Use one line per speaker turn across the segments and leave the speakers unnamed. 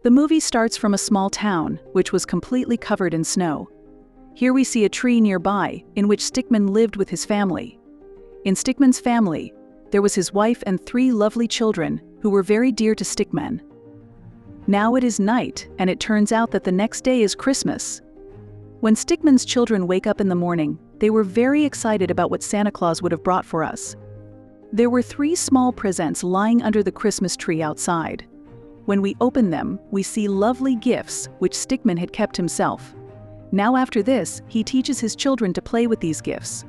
The movie starts from a small town, which was completely covered in snow. Here we see a tree nearby, in which Stickman lived with his family. In Stickman's family, there was his wife and 3 lovely children, who were very dear to Stickman. Now it is night, and it turns out that the next day is Christmas. When Stickman's children wake up in the morning, they were very excited about what Santa Claus would have brought for us. There were 3 small presents lying under the Christmas tree outside. When we open them, we see lovely gifts, which Stickman had kept himself. Now after this, he teaches his children to play with these gifts.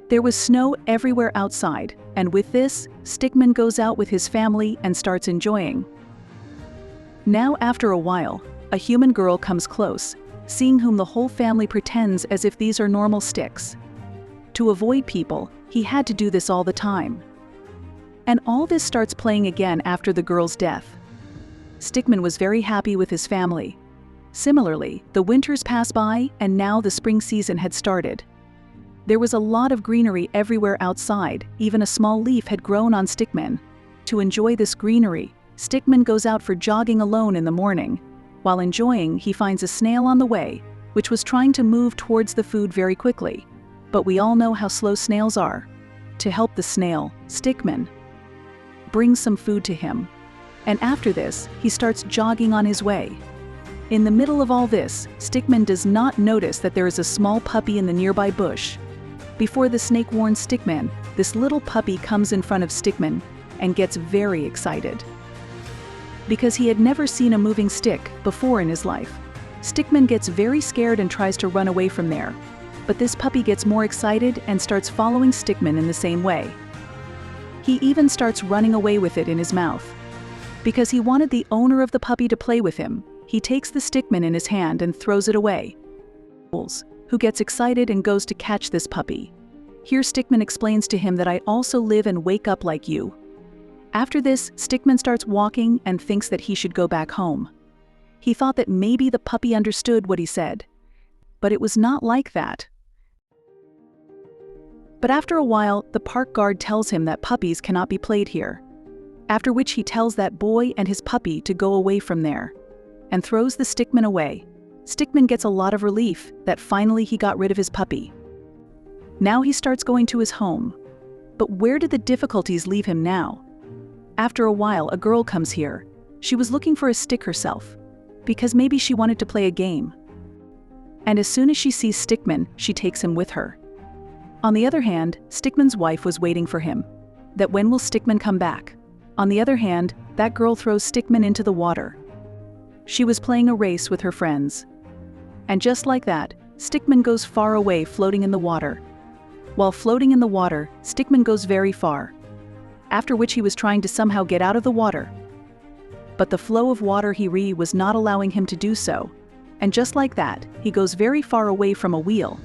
There was snow everywhere outside, and with this, Stickman goes out with his family and starts enjoying. Now after a while, a human girl comes close, seeing whom the whole family pretends as if these are normal sticks. To avoid people, he had to do this all the time. And all this starts playing again after the girl's death. Stickman was very happy with his family. Similarly, the winters passed by, and now the spring season had started. There was a lot of greenery everywhere outside, even a small leaf had grown on Stickman. To enjoy this greenery, Stickman goes out for jogging alone in the morning. While enjoying, he finds a snail on the way, which was trying to move towards the food very quickly. But we all know how slow snails are. To help the snail, Stickman brings some food to him. And after this, he starts jogging on his way. In the middle of all this, Stickman does not notice that there is a small puppy in the nearby bush. Before the snake warns Stickman, this little puppy comes in front of Stickman and gets very excited. Because he had never seen a moving stick before in his life, Stickman gets very scared and tries to run away from there. But this puppy gets more excited and starts following Stickman in the same way. He even starts running away with it in his mouth. Because he wanted the owner of the puppy to play with him, he takes the Stickman in his hand and throws it away. Who gets excited and goes to catch this puppy. Here Stickman explains to him that I also live and wake up like you. After this, Stickman starts walking and thinks that he should go back home. He thought that maybe the puppy understood what he said. But it was not like that. But after a while, the park guard tells him that puppies cannot be played here. After which he tells that boy and his puppy to go away from there, and throws the Stickman away. Stickman gets a lot of relief that finally he got rid of his puppy. Now he starts going to his home. But where did the difficulties leave him now? After a while, a girl comes here. She was looking for a stick herself, because maybe she wanted to play a game. And as soon as she sees Stickman, she takes him with her. On the other hand, Stickman's wife was waiting for him. That when will Stickman come back? On the other hand, that girl throws Stickman into the water. She was playing a race with her friends. And just like that, Stickman goes far away floating in the water. While floating in the water, Stickman goes very far. After which he was trying to somehow get out of the water. But the flow of water was not allowing him to do so. And just like that, he goes very far away from a wheel.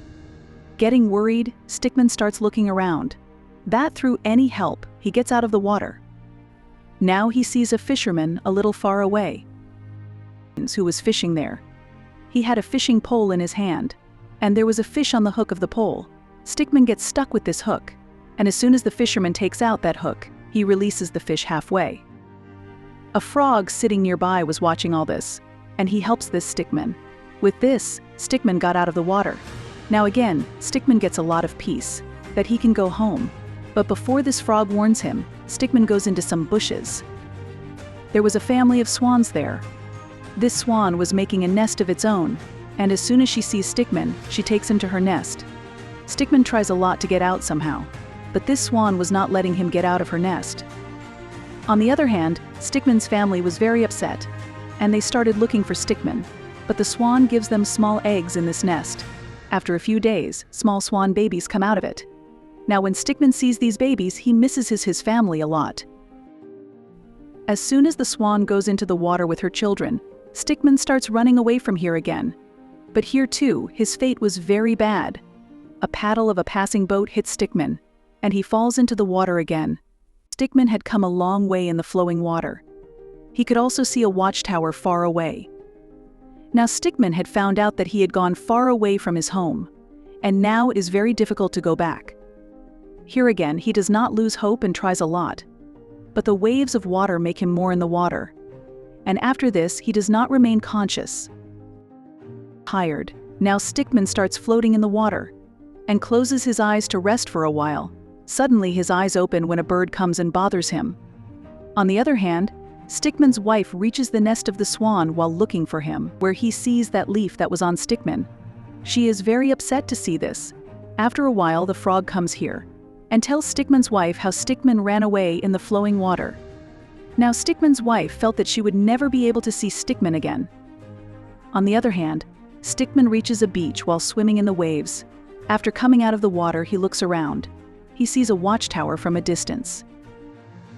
Getting worried, Stickman starts looking around. That through any help, he gets out of the water. Now he sees a fisherman a little far away, who was fishing there. He had a fishing pole in his hand, and there was a fish on the hook of the pole. Stickman gets stuck with this hook, and as soon as the fisherman takes out that hook, he releases the fish halfway. A frog sitting nearby was watching all this, and he helps this Stickman. With this, Stickman got out of the water. Now again, Stickman gets a lot of peace, that he can go home. But before this frog warns him, Stickman goes into some bushes. There was a family of swans there. This swan was making a nest of its own, and as soon as she sees Stickman, she takes him to her nest. Stickman tries a lot to get out somehow, but this swan was not letting him get out of her nest. On the other hand, Stickman's family was very upset, and they started looking for Stickman, but the swan gives them small eggs in this nest. After a few days, small swan babies come out of it. Now when Stickman sees these babies, he misses his family a lot. As soon as the swan goes into the water with her children, Stickman starts running away from here again. But here too, his fate was very bad. A paddle of a passing boat hits Stickman, and he falls into the water again. Stickman had come a long way in the flowing water. He could also see a watchtower far away. Now Stickman had found out that he had gone far away from his home, and now it is very difficult to go back. Here again, he does not lose hope and tries a lot. But the waves of water make him more in the water. and after this he does not remain conscious. Tired, now Stickman starts floating in the water, and closes his eyes to rest for a while. Suddenly his eyes open when a bird comes and bothers him. On the other hand, Stickman's wife reaches the nest of the swan while looking for him, where he sees that leaf that was on Stickman. She is very upset to see this. After a while the frog comes here, and tells Stickman's wife how Stickman ran away in the flowing water. Now Stickman's wife felt that she would never be able to see Stickman again. On the other hand, Stickman reaches a beach while swimming in the waves. After coming out of the water he looks around. He sees a watchtower from a distance.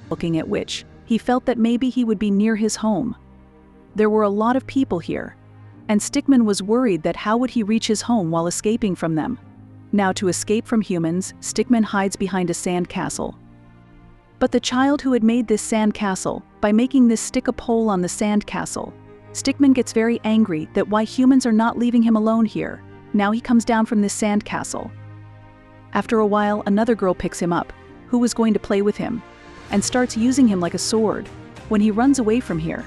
Looking at which, he felt that maybe he would be near his home. There were a lot of people here, and Stickman was worried that how would he reach his home while escaping from them. Now to escape from humans, Stickman hides behind a sand castle. But the child who had made this sand castle, by making this stick a pole on the sand castle, Stickman gets very angry that why humans are not leaving him alone here. Now he comes down from this sand castle. After a while another girl picks him up, who was going to play with him, and starts using him like a sword, when he runs away from here.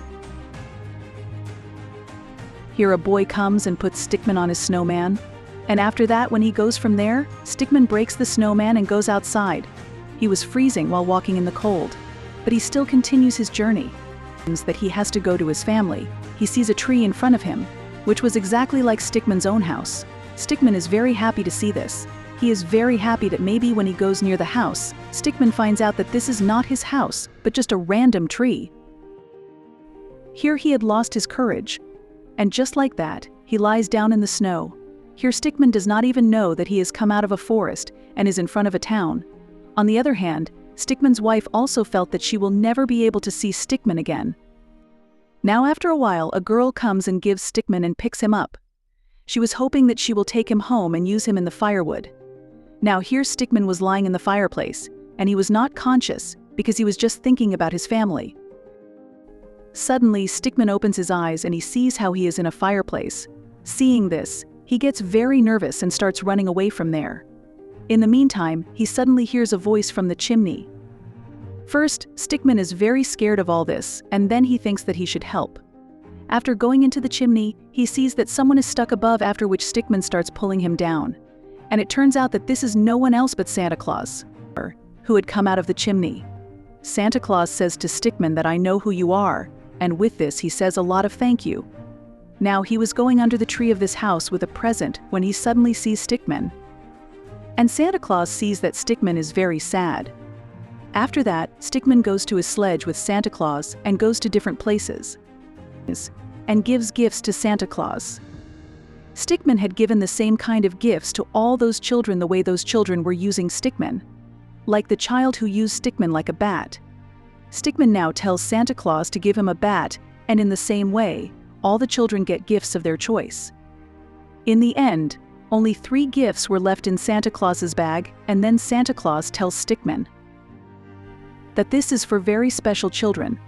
Here a boy comes and puts Stickman on his snowman, and after that when he goes from there, Stickman breaks the snowman and goes outside. He was freezing while walking in the cold, but he still continues his journey. That he has to go to his family. He sees a tree in front of him, which was exactly like Stickman's own house. Stickman is very happy to see this. He is very happy that maybe when he goes near the house, Stickman finds out that this is not his house, but just a random tree. Here he had lost his courage, and just like that, he lies down in the snow. Here Stickman does not even know that he has come out of a forest and is in front of a town. On the other hand, Stickman's wife also felt that she will never be able to see Stickman again. Now after a while a girl comes and gives Stickman and picks him up. She was hoping that she will take him home and use him in the firewood. Now here Stickman was lying in the fireplace, and he was not conscious because he was just thinking about his family. Suddenly Stickman opens his eyes and he sees how he is in a fireplace. Seeing this, he gets very nervous and starts running away from there. In the meantime, he suddenly hears a voice from the chimney. First, Stickman is very scared of all this, and then he thinks that he should help. After going into the chimney, he sees that someone is stuck above, after which Stickman starts pulling him down. And it turns out that this is no one else but Santa Claus, who had come out of the chimney. Santa Claus says to Stickman that I know who you are, and with this he says a lot of thank you. Now he was going under the tree of this house with a present when he suddenly sees Stickman. And Santa Claus sees that Stickman is very sad. After that, Stickman goes to his sledge with Santa Claus and goes to different places and gives gifts to Santa Claus. Stickman had given the same kind of gifts to all those children the way those children were using Stickman. Like the child who used Stickman like a bat. Stickman now tells Santa Claus to give him a bat, and in the same way, all the children get gifts of their choice. In the end, only 3 gifts were left in Santa Claus's bag, and then Santa Claus tells Stickman that this is for very special children.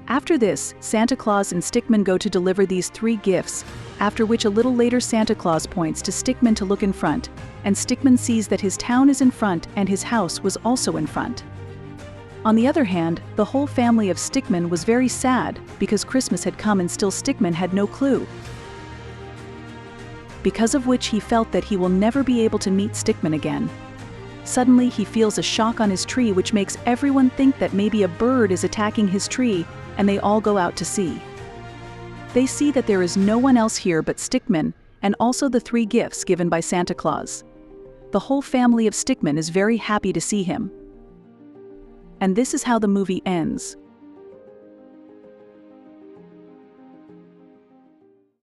After this, Santa Claus and Stickman go to deliver these 3 gifts, after which a little later Santa Claus points to Stickman to look in front, and Stickman sees that his town is in front and his house was also in front. On the other hand, the whole family of Stickman was very sad because Christmas had come and still Stickman had no clue. Because of which he felt that he will never be able to meet Stickman again. Suddenly he feels a shock on his tree, which makes everyone think that maybe a bird is attacking his tree, and they all go out to see. They see that there is no one else here but Stickman, and also the 3 gifts given by Santa Claus. The whole family of Stickman is very happy to see him. And this is how the movie ends.